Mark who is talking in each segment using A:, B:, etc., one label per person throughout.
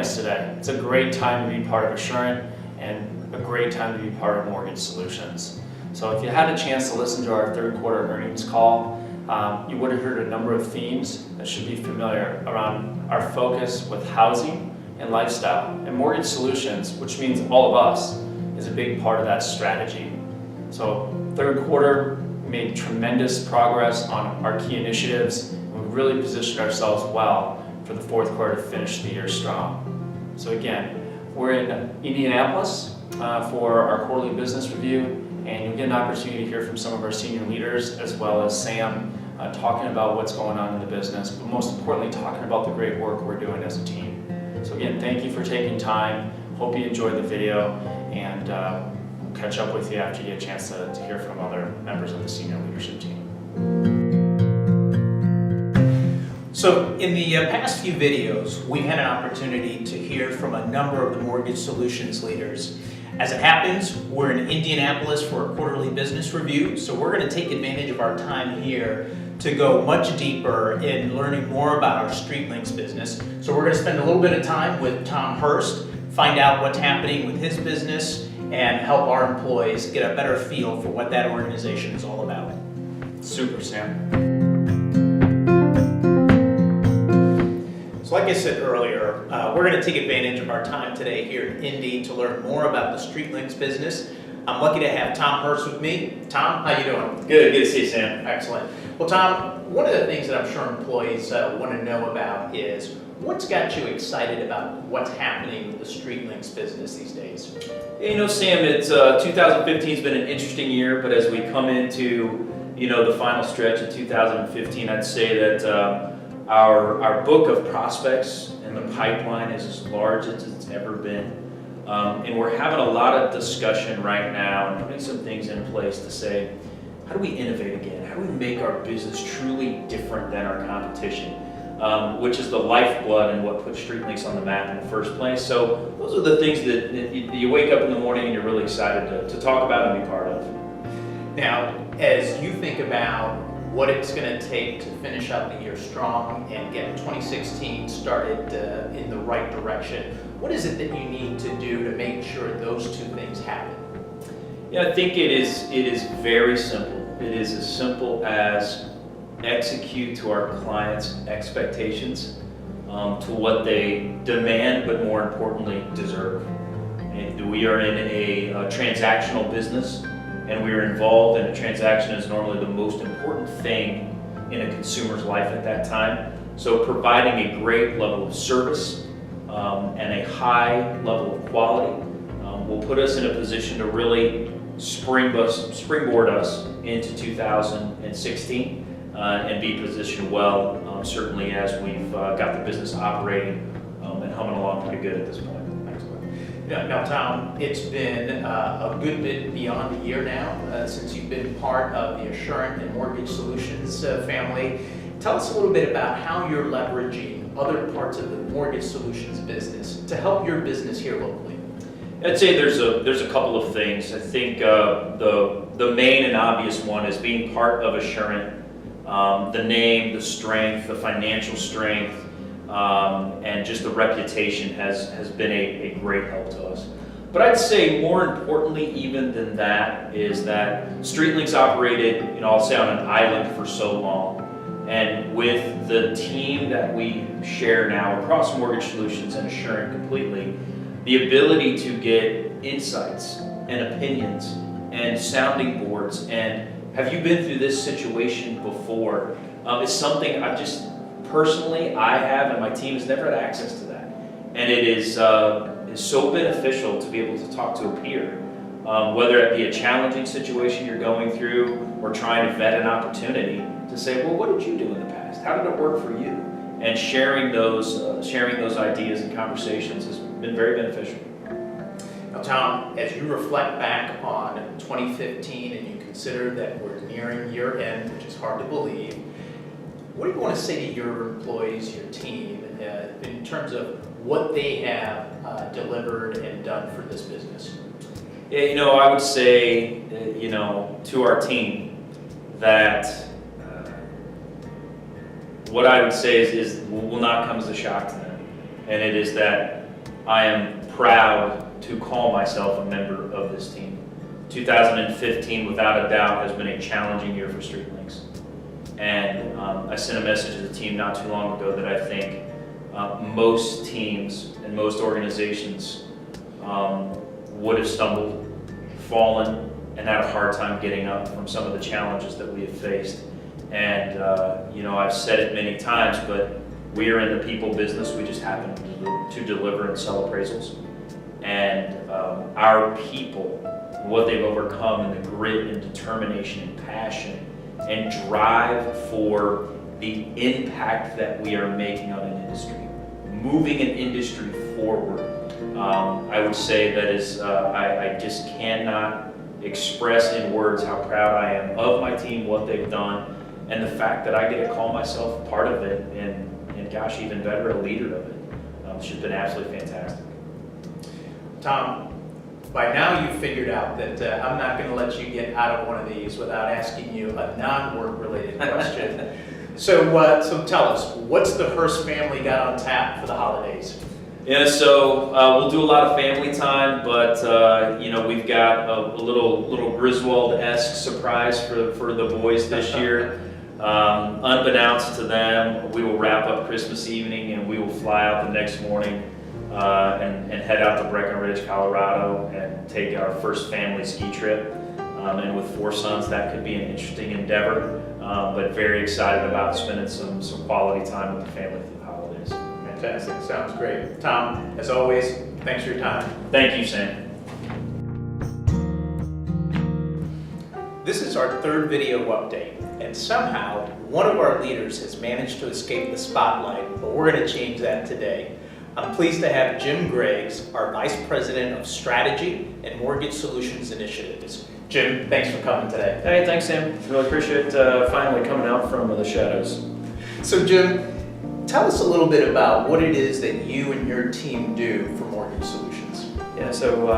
A: us today. It's a great time to be part of Assurant and a great time to be part of Mortgage Solutions. So if you had a chance to listen to our third quarter earnings call, you would have heard a number of themes that should be familiar around our focus with housing and lifestyle. And Mortgage Solutions, which means all of us, is a big part of that strategy. So third quarter, we made tremendous progress on our key initiatives. And we really positioned ourselves well for the fourth quarter to finish the year strong. So again, we're in Indianapolis for our quarterly business review, and you'll get an opportunity to hear from some of our senior leaders as well as Sam talking about what's going on in the business, but most importantly talking about the great work we're doing as a team. So again, thank you for taking time. Hope you enjoyed the video, and we'll catch up with you after you get a chance to hear from other members of the senior leadership team.
B: So in the past few videos, we've had an opportunity to hear from a number of the Mortgage Solutions leaders. As it happens, we're in Indianapolis for a quarterly business review, so we're going to take advantage of our time here to go much deeper in learning more about our StreetLinks business. So we're going to spend a little bit of time with Tom Hurst, find out what's happening with his business, and help our employees get a better feel for what that organization is all about.
A: Super, Sam.
B: So like I said earlier, we're going to take advantage of our time today here in Indy to learn more about the StreetLinks business. I'm lucky to have Tom Hurst with me. Tom, how you doing?
C: Good to see you, Sam.
B: Excellent. Well, Tom, one of the things that I'm sure employees want to know about is what's got you excited about what's happening with the StreetLinks business these days?
C: You know, Sam, it's 2015 has been an interesting year, but as we come into the final stretch of 2015, I'd say that our book of prospects and the pipeline is as large as it's ever been. And we're having a lot of discussion right now and putting some things in place to say, how do we innovate again? How do we make our business truly different than our competition? Which is the lifeblood and what put StreetLinks on the map in the first place. So those are the things that you wake up in the morning and you're really excited to talk about and be part of.
B: Now, as you think about what it's going to take to finish out the year strong and get 2016 started in the right direction, what is it that you need to do to make sure those two things happen?
C: Yeah, I think it is very simple. It is as simple as execute to our clients' expectations, to what they demand, but more importantly, deserve. And we are in a transactional business, and we are involved in a transaction is normally the most important thing in a consumer's life at that time. So providing a great level of service and a high level of quality will put us in a position to really springboard us into 2016 and be positioned well, certainly as we've got the business operating and humming along pretty good at this point.
B: Now, Tom, it's been a good bit beyond a year now since you've been part of the Assurant and Mortgage Solutions family. Tell us a little bit about how you're leveraging other parts of the Mortgage Solutions business to help your business here locally.
C: I'd say there's a couple of things. I think the main and obvious one is being part of Assurant. The name, the strength, the financial strength, and just the reputation has been a great help to us. But I'd say more importantly even than that is that StreetLinks operated, I'll say on an island for so long. And with the team that we share now across Mortgage Solutions and Assurant completely, the ability to get insights and opinions and sounding boards and have you been through this situation before is something I've just personally, I have and my team has never had access to that. And it is so beneficial to be able to talk to a peer, whether it be a challenging situation you're going through or trying to vet an opportunity to say, well, what did you do in the past? How did it work for you? And sharing those ideas and conversations has been very beneficial.
B: Now, Tom, as you reflect back on 2015 and you consider that we're nearing year end, which is hard to believe, what do you want to say to your employees, your team, in terms of what they have delivered and done for this business?
C: Yeah, I would say, to our team that what I would say is will not come as a shock to them. And it is that I am proud to call myself a member of this team. 2015, without a doubt, has been a challenging year for StreetLinks. And I sent a message to the team not too long ago that I think most teams and most organizations would have stumbled, fallen, and had a hard time getting up from some of the challenges that we have faced. And I've said it many times, but we are in the people business. We just happen to deliver and sell appraisals. And our people, what they've overcome, and the grit and determination and passion and drive for the impact that we are making on an industry, moving an industry forward. I would say that is, I just cannot express in words how proud I am of my team, what they've done, and the fact that I get to call myself part of it, and gosh, even better, a leader of it. It's just been absolutely fantastic.
B: Tom, by now you've figured out that I'm not going to let you get out of one of these without asking you a non-work related question. So tell us, what's the Hurst family got on tap for the holidays?
C: Yeah, so we'll do a lot of family time, but we've got a little Griswold-esque surprise for the boys this year. Unbeknownst to them, we will wrap up Christmas evening and we will fly out the next morning and head out to Breckenridge, Colorado, and take our first family ski trip. And with 4 sons, that could be an interesting endeavor, but very excited about spending some quality time with the family through the holidays.
B: Fantastic, sounds great. Tom, as always, thanks for your time.
C: Thank you, Sam.
B: This is our 3rd video update, and somehow one of our leaders has managed to escape the spotlight, but we're going to change that today. I'm pleased to have Jim Griggs, our Vice President of Strategy and Mortgage Solutions Initiatives. Jim, thanks for coming today.
A: Hey, thanks, Sam. Really appreciate finally coming out from the shadows.
B: So Jim, tell us a little bit about what it is that you and your team do for Mortgage Solutions.
A: Yeah, so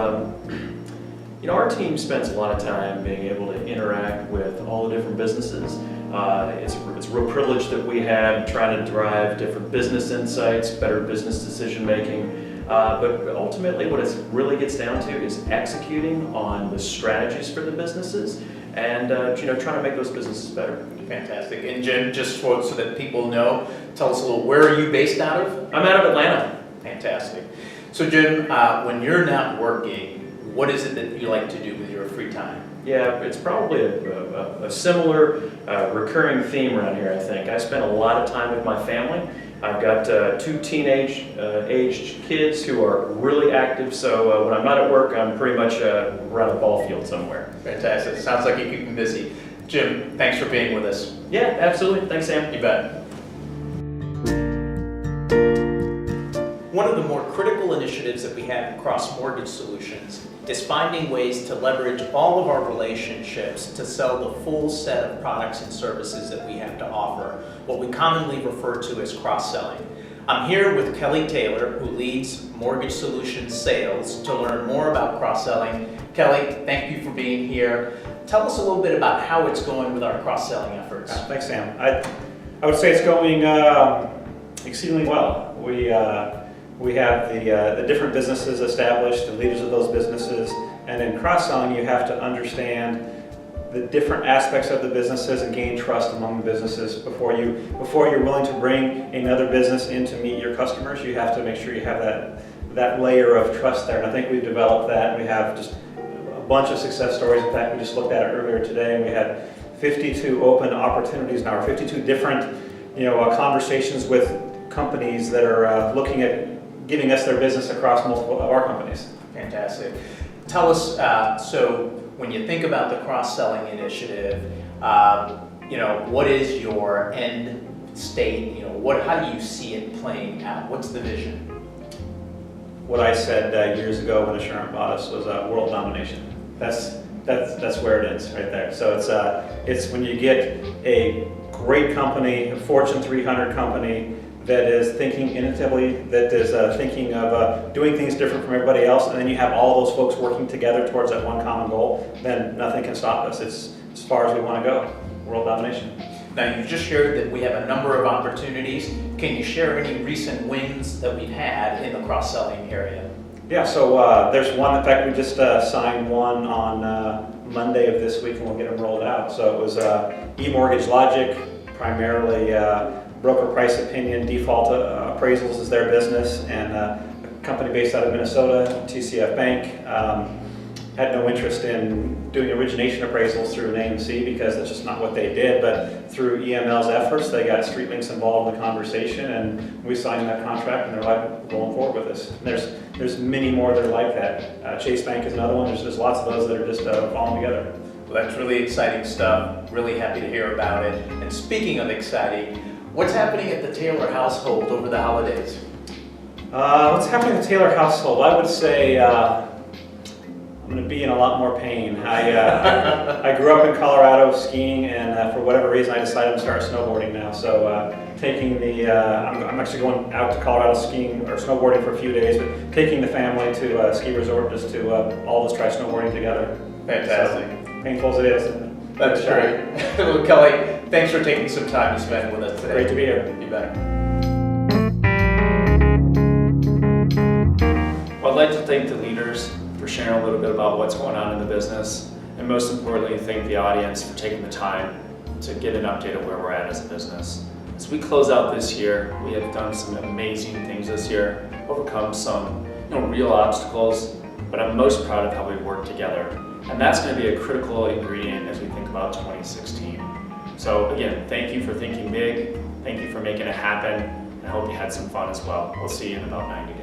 A: our team spends a lot of time being able to interact with all the different businesses. It's a real privilege that we have trying to drive different business insights, better business decision making. But ultimately, what it really gets down to is executing on the strategies for the businesses and trying to make those businesses better.
B: Fantastic. And Jim, just so that people know, tell us a little, where are you based out of?
A: I'm out of Atlanta.
B: Fantastic. So Jim, when you're not working, what is it that you like to do with your free time?
A: Yeah, it's probably a similar recurring theme around here, I think. I spend a lot of time with my family. I've got 2 teenage-aged kids who are really active, so when I'm not at work, I'm pretty much around a ball field somewhere.
B: Fantastic. Sounds like you keep them busy. Jim, thanks for being with us.
A: Yeah, absolutely. Thanks, Sam.
B: You bet. One of the more critical initiatives that we have across Mortgage Solutions is finding ways to leverage all of our relationships to sell the full set of products and services that we have to offer, what we commonly refer to as cross-selling. I'm here with Kelly Taylor, who leads Mortgage Solutions Sales, to learn more about cross-selling. Kelly, thank you for being here. Tell us a little bit about how it's going with our cross-selling efforts.
D: Thanks, Sam. I would say it's going exceedingly well. We have the different businesses established, the leaders of those businesses, and in cross-selling you have to understand the different aspects of the businesses and gain trust among the businesses before you're willing to bring another business in to meet your customers. You have to make sure you have that layer of trust there, and I think we've developed that. We have just a bunch of success stories. In fact, we just looked at it earlier today, and we had 52 open opportunities now, or 52 different conversations with companies that are looking at giving us their business across multiple of our companies.
B: Fantastic. Tell us, so when you think about the cross-selling initiative, what is your end state? How do you see it playing out? What's the vision?
D: What I said years ago when Assurant bought us was world domination. That's where it is right there. So it's when you get a great company, a Fortune 300 company, that is thinking innovatively, that is thinking of doing things different from everybody else, and then you have all those folks working together towards that one common goal, then nothing can stop us. It's as far as we want to go, world domination.
B: Now, you just shared that we have a number of opportunities. Can can you share any recent wins that we've had in the cross-selling area?
D: Yeah, so there's one, in fact, we just signed one on Monday of this week and we'll get them rolled out. So it was eMortgage Logic, primarily broker price opinion, default appraisals is their business, and a company based out of Minnesota, TCF Bank, had no interest in doing origination appraisals through an AMC because that's just not what they did, but through EML's efforts, they got StreetLinks involved in the conversation, and we signed that contract, and they're like going forward with us. And there's many more that are like that. Chase Bank is another one. There's lots of those that are just falling together.
B: Well, that's really exciting stuff. Really happy to hear about it. And speaking of exciting, what's happening at the Taylor household over the holidays?
D: What's happening in the Taylor household? I would say I'm going to be in a lot more pain. I grew up in Colorado skiing, and for whatever reason, I decided to start snowboarding now. So taking I'm actually going out to Colorado skiing or snowboarding for a few days, but taking the family to a ski resort just to all of us try snowboarding together.
B: Fantastic.
D: So, painful as it is.
B: That's great. Well, Kelly, thanks for taking some time to spend with us today.
D: Great to be here.
B: You bet.
A: Well, I'd like to thank the leaders for sharing a little bit about what's going on in the business, and most importantly, thank the audience for taking the time to get an update of where we're at as a business. As we close out this year, we have done some amazing things this year, overcome some real obstacles, but I'm most proud of how we've worked together. And that's going to be a critical ingredient as we think about 2016. So again, thank you for thinking big, thank you for making it happen, and I hope you had some fun as well. We'll see you in about 90 days.